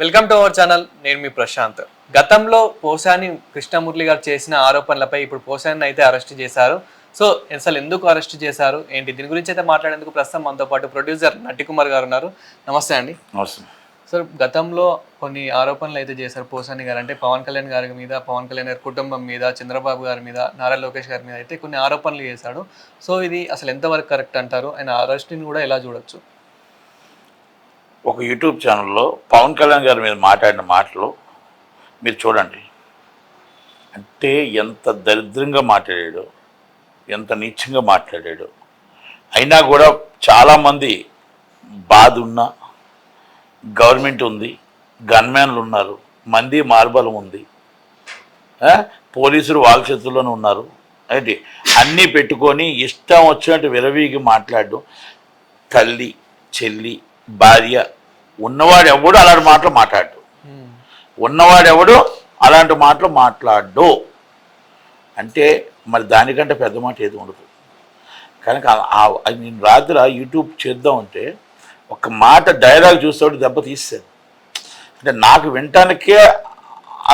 Welcome to our channel. నేను మీ ప్రశాంత్. గతంలో పోసాని కృష్ణమురళి గారు చేసిన ఆరోపణలపై ఇప్పుడు పోసాని అయితే అరెస్ట్ చేశారు. సో అసలు ఎందుకు అరెస్ట్ చేశారు ఏంటి దీని గురించి అయితే మాట్లాడేందుకు ప్రస్తుతం మనతో పాటు ప్రొడ్యూసర్ నటికుమార్ గారు ఉన్నారు. నమస్తే అండి. నమస్తే సార్, గతంలో కొన్ని ఆరోపణలు అయితే చేశారు పోసాని గారు. అంటే పవన్ కళ్యాణ్ గారి మీద, పవన్ కళ్యాణ్ గారి కుటుంబం మీద, చంద్రబాబు గారి మీద, నారా లోకేష్ గారి మీద అయితే కొన్ని ఆరోపణలు చేశాడు. సో ఇది అసలు ఎంతవరకు కరెక్ట్ అంటారు? ఆయన అరెస్ట్ని కూడా ఎలా చూడొచ్చు? ఒక యూట్యూబ్ ఛానల్లో పవన్ కళ్యాణ్ గారి మీద మాట్లాడిన మాటలు మీరు చూడండి. అంటే ఎంత దరిద్రంగా మాట్లాడాడు, ఎంత నీచంగా మాట్లాడాడు. అయినా కూడా చాలామంది బాధ ఉన్నా, గవర్నమెంట్ ఉంది, గన్మ్యాన్లు ఉన్నారు, మంది మార్బలం ఉంది, పోలీసులు వాళ్ళ చేతుల్లోనే ఉన్నారు. అయితే అన్నీ పెట్టుకొని ఇష్టం వచ్చినట్టు విరవీగి మాట్లాడడం. తల్లి, చెల్లి, భార్య ఉన్నవాడు ఎవడు అలాంటి మాటలు మాట్లాడు, ఉన్నవాడు ఎవడు అలాంటి మాటలు మాట్లాడు అంటే మరి దానికంటే పెద్ద మాట ఏది ఉండదు. కనుక నేను రాత్రి యూట్యూబ్ చేద్దామంటే ఒక మాట డైలాగ్ చూస్తాడు దెబ్బ తీసాను. అంటే నాకు వినటానికే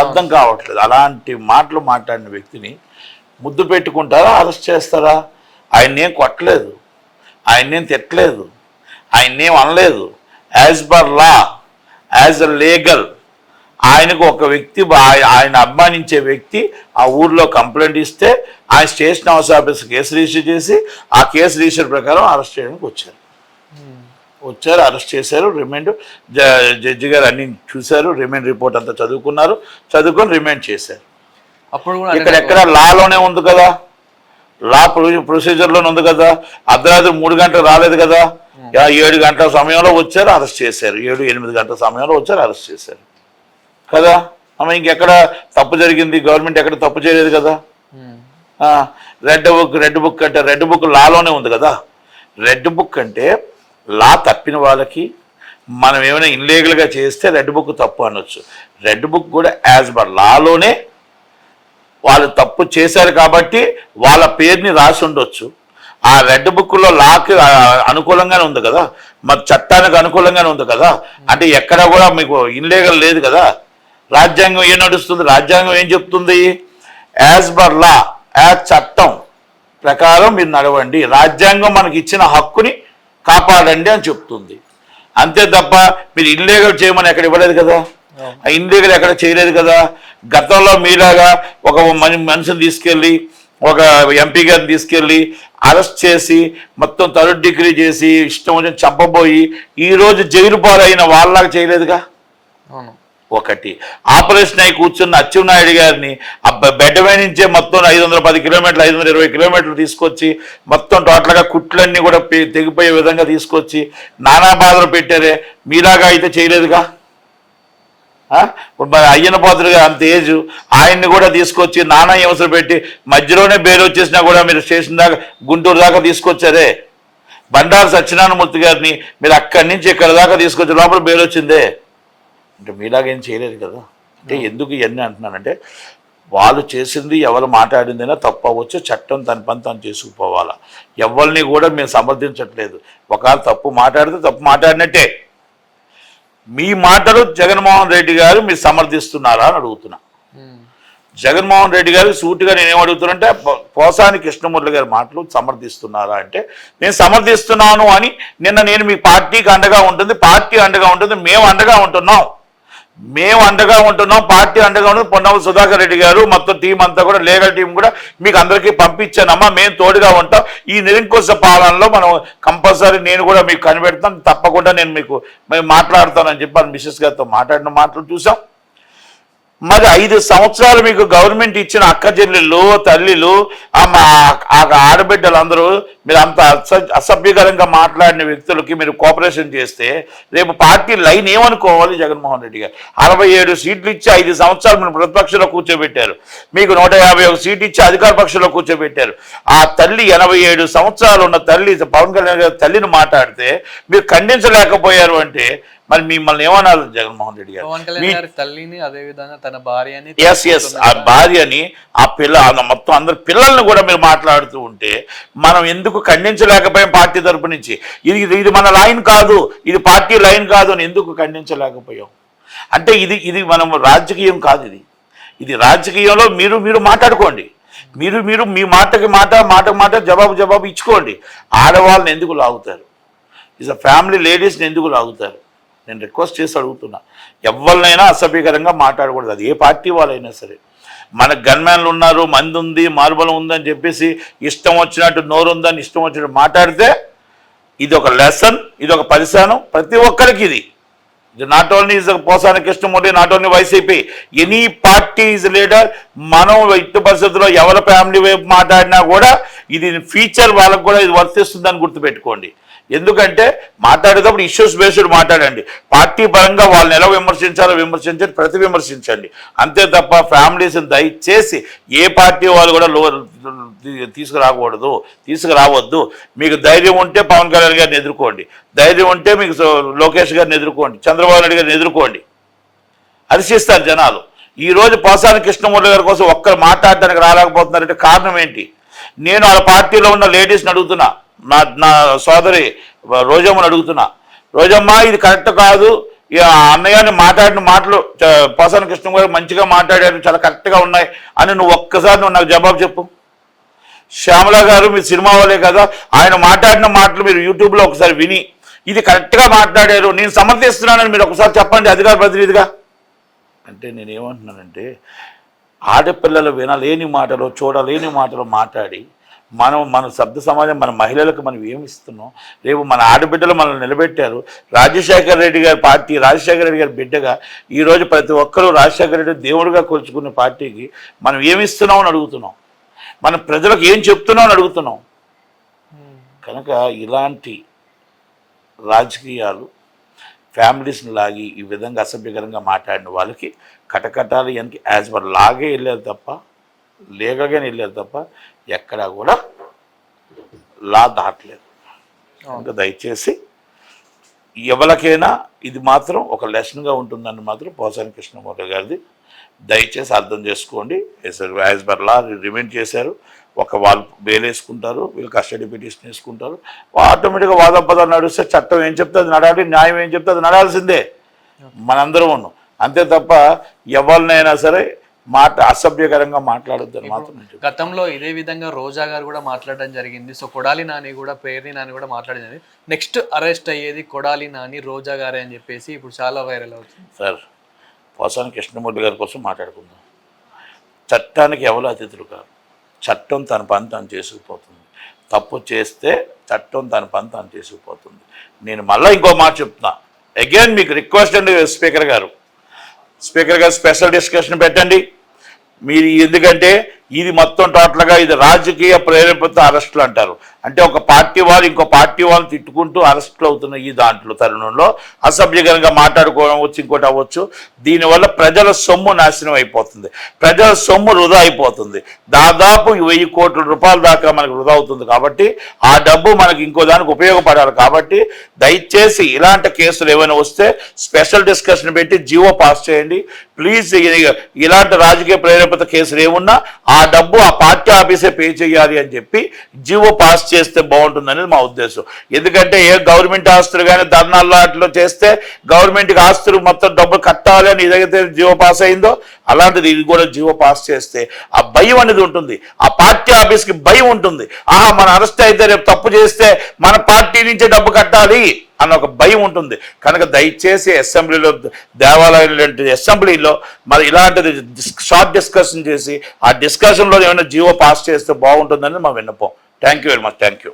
అర్థం కావట్లేదు. అలాంటి మాటలు మాట్లాడిన వ్యక్తిని ముద్దు పెట్టుకుంటారా, అరెస్ట్ చేస్తారా? ఆయన్నేం కొట్టలేదు, ఆయన్నేం తిట్టలేదు, ఆయన్నేం అనలేదు. As per law, as a legal ఆయనకు ఒక వ్యక్తి, ఆయన అభిమానించే వ్యక్తి ఆ ఊర్లో కంప్లైంట్ ఇస్తే ఆయన station house office case register చేసి ఆ కేసు రిజిస్టర్ ప్రకారం అరెస్ట్ చేయడానికి వచ్చారు. అరెస్ట్ చేశారు. రిమాండ్ జడ్జి గారు అన్ని చూశారు, రిమాండ్ రిపోర్ట్ అంతా చదువుకొని రిమాండ్ చేశారు. అప్పుడు ఇక్కడ ఎక్కడ లాలోనే ఉంది కదా, లా ప్రొసీజర్లోనే ఉంది కదా. అర్ధరాత్రి 3 గంటలు రాలేదు కదా, 7 గంటల సమయంలో వచ్చారు, అరెస్ట్ చేశారు. 7-8 గంటల సమయంలో వచ్చారు, అరెస్ట్ చేశారు కదా. ఇంకెక్కడ తప్పు జరిగింది? గవర్నమెంట్ ఎక్కడ తప్పు చేయలేదు కదా. రెడ్ బుక్ అంటే రెడ్ బుక్ లాలోనే ఉంది కదా. రెడ్ బుక్ అంటే లా తప్పిన వాళ్ళకి మనం ఏమైనా ఇన్లీగల్గా చేస్తే రెడ్ బుక్ తప్పు అనొచ్చు. రెడ్ బుక్ కూడా యాజ్ పర్ లాలోనే వాళ్ళు తప్పు చేశారు కాబట్టి వాళ్ళ పేరుని రాసి ఉండొచ్చు. ఆ రెడ్ బుక్లో లాకి అనుకూలంగానే ఉంది కదా, మరి చట్టానికి అనుకూలంగానే ఉంది కదా. అంటే ఎక్కడ కూడా మీకు ఇన్లీగల్ లేదు కదా. రాజ్యాంగం ఏం నడుస్తుంది? రాజ్యాంగం ఏం చెప్తుంది? యాజ్ పర్ లా, యాజ్ చట్టం ప్రకారం మీరు నడవండి, రాజ్యాంగం మనకి ఇచ్చిన హక్కుని కాపాడండి అని చెప్తుంది. అంతే తప్ప మీరు ఇన్లీగల్ చేయమని ఎక్కడ ఇవ్వలేదు కదా, ఇన్లీగల్ ఎక్కడ చేయలేదు కదా. గతంలో మీలాగా ఒక మనిషిని తీసుకెళ్ళి, ఒక ఎంపీ గారిని తీసుకెళ్ళి అరెస్ట్ చేసి మొత్తం థర్డ్ డిగ్రీ చేసి ఇష్టం వచ్చి చంపబోయి ఈరోజు జైలు పాలైన వాళ్ళలాగా చేయలేదుగా. ఒకటి ఆపరేషన్ అయి కూర్చున్న అచ్చెన్నాయుడు గారిని బెడ్ మీద నుంచే మొత్తం 510 కిలోమీటర్లు 520 కిలోమీటర్లు తీసుకొచ్చి మొత్తం టోటల్గా కుట్లన్నీ కూడా తెగిపోయే విధంగా తీసుకొచ్చి నానా బాధలు పెట్టారే, మీలాగా అయితే చేయలేదుగా. అయ్యన పాత్రగా అంత ఏజ్, ఆయన్ని కూడా తీసుకొచ్చి నానా హింసలు పెట్టి మధ్యలోనే బెయిల్ వచ్చేసినా కూడా మీరు స్టేషన్ దాకా, గుంటూరు దాకా తీసుకొచ్చారే. బండారు సత్యనారాయణమూర్తి గారిని మీరు అక్కడి నుంచి ఇక్కడి దాకా తీసుకొచ్చి లోపల బెయిల్ వచ్చిందే. అంటే మీలాగేం చేయలేదు కదా. అంటే ఎందుకు ఇవన్నీ అంటున్నానంటే వాళ్ళు చేసింది, ఎవరు మాట్లాడిందైనా తప్పు అవ్వచ్చు, చట్టం తన పని తను చేసుకుపోవాలా. ఎవరిని కూడా మేము సమర్థించట్లేదు. ఒకవేళ తప్పు మాట్లాడితే తప్పు మాట్లాడినట్టే. మీ మాటలు జగన్మోహన్ రెడ్డి గారు మీరు సమర్థిస్తున్నారా అని అడుగుతున్నా. జగన్మోహన్ రెడ్డి గారు సూటిగా నేనేం అడుగుతున్నానంటే పోసాని కృష్ణమురళి గారి మాటలు సమర్థిస్తున్నారా అంటే నేను సమర్థిస్తున్నాను అని నేను మీ పార్టీకి అండగా ఉంటుంది, పార్టీ అండగా ఉంటుంది, మేము అండగా ఉంటున్నాం, పార్టీ అండగా ఉంటుంది. పొన్నవ సుధాకర్ రెడ్డి గారు మొత్తం టీం అంతా కూడా, లీగల్ టీం కూడా మీకు అందరికీ పంపించానమ్మా, మేము తోడుగా ఉంటాం. ఈ నిరంకుశ పాలనలో మనం కంపల్సరీ నేను కూడా మీకు కనిపెడతాను, తప్పకుండా మేము మాట్లాడతానని చెప్పి మిసెస్ గారితో మాట్లాడిన మాటలు చూసాం. మరి 5 సంవత్సరాలు మీకు గవర్నమెంట్ ఇచ్చిన అక్క చెల్లెళ్ళు, తల్లిలు, ఆడబిడ్డలందరూ మీరు అంత అసభ్యకరంగా మాట్లాడిన వ్యక్తులకి మీరు కోఆపరేషన్ చేస్తే రేపు పార్టీ లైన్ ఏమనుకోవాలి? జగన్మోహన్ రెడ్డి గారు 67 సీట్లు ఇచ్చి 5 సంవత్సరాలు మీరు ప్రతిపక్షంలో కూర్చోబెట్టారు, మీకు 151 సీట్లు ఇచ్చి అధికార పక్షంలో కూర్చోబెట్టారు. ఆ తల్లి 87 సంవత్సరాలు ఉన్న తల్లి పవన్ కళ్యాణ్ గారి తల్లిని మాట్లాడితే మీరు ఖండించలేకపోయారు అంటే మరి మిమ్మల్ని ఏమన్నారు జగన్మోహన్ రెడ్డి గారు? తల్లిని, అదే విధంగా తన భార్యని, ఆ భార్యని, ఆ మొత్తం అందరు పిల్లల్ని కూడా మీరు మాట్లాడుతూ ఉంటే మనం ఎందుకు ఖండించలేకపోయాం? పార్టీ తరపు నుంచి ఇది మన లైన్ కాదు, ఇది పార్టీ లైన్ కాదు అని ఎందుకు ఖండించలేకపోయాం? అంటే ఇది మనం రాజకీయం కాదు, ఇది రాజకీయంలో మీరు మాట్లాడుకోండి, మీరు మీ మాటకి మాట జవాబు ఇచ్చుకోండి. ఆడవాళ్ళని ఎందుకు లాగుతారు? ఈజ్ అ ఫ్యామిలీ లేడీస్ని ఎందుకు లాగుతారు? నేను రిక్వెస్ట్ చేసి అడుగుతున్నా, ఎవరినైనా అసభ్యకరంగా మాట్లాడకూడదు, అది ఏ పార్టీ వాళ్ళైనా సరే. మన గన్మ్యాన్లు ఉన్నారు, మంది ఉంది, మార్బలం ఉందని చెప్పేసి ఇష్టం వచ్చినట్టు నోరు ఉందని ఇష్టం వచ్చినట్టు మాట్లాడితే ఇది ఒక లెసన్, ఇది ఒక పరిశానం ప్రతి ఒక్కరికి. ఇది not only is Posani Krishnamurthy, not only YCP, any party is leader. మనం ఇటు పరిస్థితుల్లో ఎవరి ఫ్యామిలీ వైపు మాట్లాడినా కూడా ఇది ఫ్యూచర్ వాళ్ళకు కూడా ఇది వర్తిస్తుందని గుర్తుపెట్టుకోండి. ఎందుకంటే మాట్లాడేటప్పుడు ఇష్యూస్ బేస్డ్ మాట్లాడండి, పార్టీ పరంగా వాళ్ళని ఎలా విమర్శించాలో విమర్శించండి, విమర్శించండి, అంతే తప్ప ఫ్యామిలీస్ని దయచేసి ఏ పార్టీ వాళ్ళు కూడా తీసుకురావద్దు. మీకు ధైర్యం ఉంటే పవన్ కళ్యాణ్ గారిని ఎదుర్కోండి, ధైర్యం ఉంటే మీకు లోకేష్ గారిని ఎదుర్కోండి, చంద్రబాబు నాయుడు గారిని ఎదుర్కోండి, హర్షిస్తారు జనాలు. ఈరోజు పోసాని కృష్ణమూర్తి గారి కోసం ఒక్కరు మాట్లాడడానికి రాలేకపోతున్నారంటే కారణం ఏంటి? నేను వాళ్ళ పార్టీలో ఉన్న లేడీస్ని అడుగుతున్నా, నా సోదరి రోజమ్మని అడుగుతున్నా, రోజమ్మ ఇది కరెక్ట్ కాదు, అన్నయ్యని మాట్లాడిన మాటలు పోసాని కృష్ణ గారు మంచిగా మాట్లాడారు, చాలా కరెక్ట్గా ఉన్నాయి అని నువ్వు ఒక్కసారి నాకు జవాబు చెప్పు. శ్యామల గారు మీ సినిమా వాళ్ళే కదా, ఆయన మాట్లాడిన మాటలు మీరు యూట్యూబ్లో ఒకసారి విని ఇది కరెక్ట్గా మాట్లాడారు, నేను సమర్థిస్తున్నానని మీరు ఒకసారి చెప్పండి అధికార ప్రతినిధిగా. అంటే నేనేమంటున్నానంటే ఆడపిల్లలు వినలేని మాటలు, చూడలేని మాటలు మాట్లాడి మన శబ్ద సమాజం, మన మహిళలకు మనం ఏమి ఇస్తున్నాం? రేపు మన ఆడబిడ్డలు మనల్ని నిలబెట్టారు. రాజశేఖర రెడ్డి గారి పార్టీ, రాజశేఖర రెడ్డి గారి బిడ్డగా ఈరోజు ప్రతి ఒక్కరూ రాజశేఖర రెడ్డి దేవుడిగా కొలుచుకునే పార్టీకి మనం ఏమి ఇస్తున్నాం అని అడుగుతున్నాం, మన ప్రజలకు ఏం చెప్తున్నాం అని అడుగుతున్నాం. కనుక ఇలాంటి రాజకీయాలు ఫ్యామిలీస్ని లాగి ఈ విధంగా అసభ్యకరంగా మాట్లాడిన వాళ్ళకి కటకటాలు వెనక్కి యాజ్ పర్ లాగే వెళ్ళారు తప్ప, లీగల్గానే వెళ్ళారు తప్ప ఎక్కడా కూడా లా దాటలేదు. ఇంకా దయచేసి ఎవరికైనా ఇది మాత్రం ఒక లెసన్గా ఉంటుందని మాత్రం పోసాని కృష్ణమూర్తి గారిది దయచేసి అర్థం చేసుకోండి. యాజ్ పర్ లా రిమైండ్ చేశారు, వాళ్ళు బెయిల్ వేసుకుంటారు, వీళ్ళు కస్టడీ పిటిషన్ వేసుకుంటారు, ఆటోమేటిక్గా వాదపదాలు నడుస్తే చట్టం ఏం చెప్తే అది నడాలి, న్యాయం ఏం చెప్తే అది నడాల్సిందే, మనందరం ఉన్నాం. అంతే తప్ప ఎవరినైనా సరే అసభ్యకరంగా మాట్లాడొద్దని మాత్రం. గతంలో ఇదే విధంగా రోజా గారు కూడా మాట్లాడడం జరిగింది. సో కొడాలి నాని కూడా, పేర్ని నాని కూడా మాట్లాడింది. నెక్స్ట్ అరెస్ట్ అయ్యేది కొడాలి నాని, రోజా గారే అని చెప్పేసి ఇప్పుడు చాలా వైరల్ అవుతుంది. సార్, పోసాని కృష్ణమూర్తి గారి కోసం మాట్లాడుకుందాం. చట్టానికి ఎవరు అతిథులు కాదు, చట్టం తన పని తను చేసుకుపోతుంది. తప్పు చేస్తే చట్టం తన పని తను చేసుకుపోతుంది. నేను మళ్ళీ ఇంకో మాట చెప్తున్నా, అగైన్ మీకు రిక్వెస్ట్ అండి స్పీకర్ గారు స్పెషల్ డిస్కషన్ పెట్టండి మీరు. ఎందుకంటే ఇది మొత్తం టోటల్గా ఇది రాజకీయ ప్రేరేపిత అరెస్టులు అంటారు. అంటే ఒక పార్టీ వాళ్ళు ఇంకో పార్టీ వాళ్ళని తిట్టుకుంటూ అరెస్టులు అవుతున్న ఈ దాంట్లో తరుణంలో అసభ్యకరంగా మాట్లాడుకోవడం అవ్వచ్చు, ఇంకోటి అవ్వచ్చు. దీనివల్ల ప్రజల సొమ్ము నాశనం అయిపోతుంది, ప్రజల సొమ్ము వృధా అయిపోతుంది. దాదాపు 1000 కోట్ల రూపాయల దాకా మనకు వృధా అవుతుంది. కాబట్టి ఆ డబ్బు మనకి ఇంకో దానికి ఉపయోగపడాలి. కాబట్టి దయచేసి ఇలాంటి కేసులు ఏమైనా వస్తే స్పెషల్ డిస్కషన్ పెట్టి జీవో పాస్ చేయండి ప్లీజ్. ఇలాంటి రాజకీయ ప్రేరేపిత కేసులు ఏమున్నా ఆ డబ్బు ఆ పార్టీ ఆఫీసే పే చేయాలి అని చెప్పి జీవో పాస్ చేస్తే బాగుంటుంది అనేది మా ఉద్దేశం. ఎందుకంటే ఏ గవర్నమెంట్ ఆస్తులు కానీ ధర్నాల్లో అట్లా చేస్తే గవర్నమెంట్కి ఆస్తులు మొత్తం డబ్బులు కట్టాలి అని ఏదైతే జీవో పాస్ అయిందో అలాంటిది ఇది కూడా జీవో పాస్ చేస్తే ఆ భయం అనేది ఉంటుంది, ఆ పార్టీ ఆఫీస్కి భయం ఉంటుంది. మన అరెస్ట్ అయితే రేపు తప్పు చేస్తే మన పార్టీ నుంచే డబ్బు కట్టాలి అన్న ఒక భయం ఉంటుంది. కనుక దయచేసి అసెంబ్లీలో, దేవాలయం అసెంబ్లీలో మరి ఇలాంటిది షార్ట్ డిస్కషన్ చేసి ఆ డిస్కషన్లో ఏమైనా జీవో పాస్ చేస్తే బాగుంటుందని మా విన్నపం. Thank you very much. Thank you.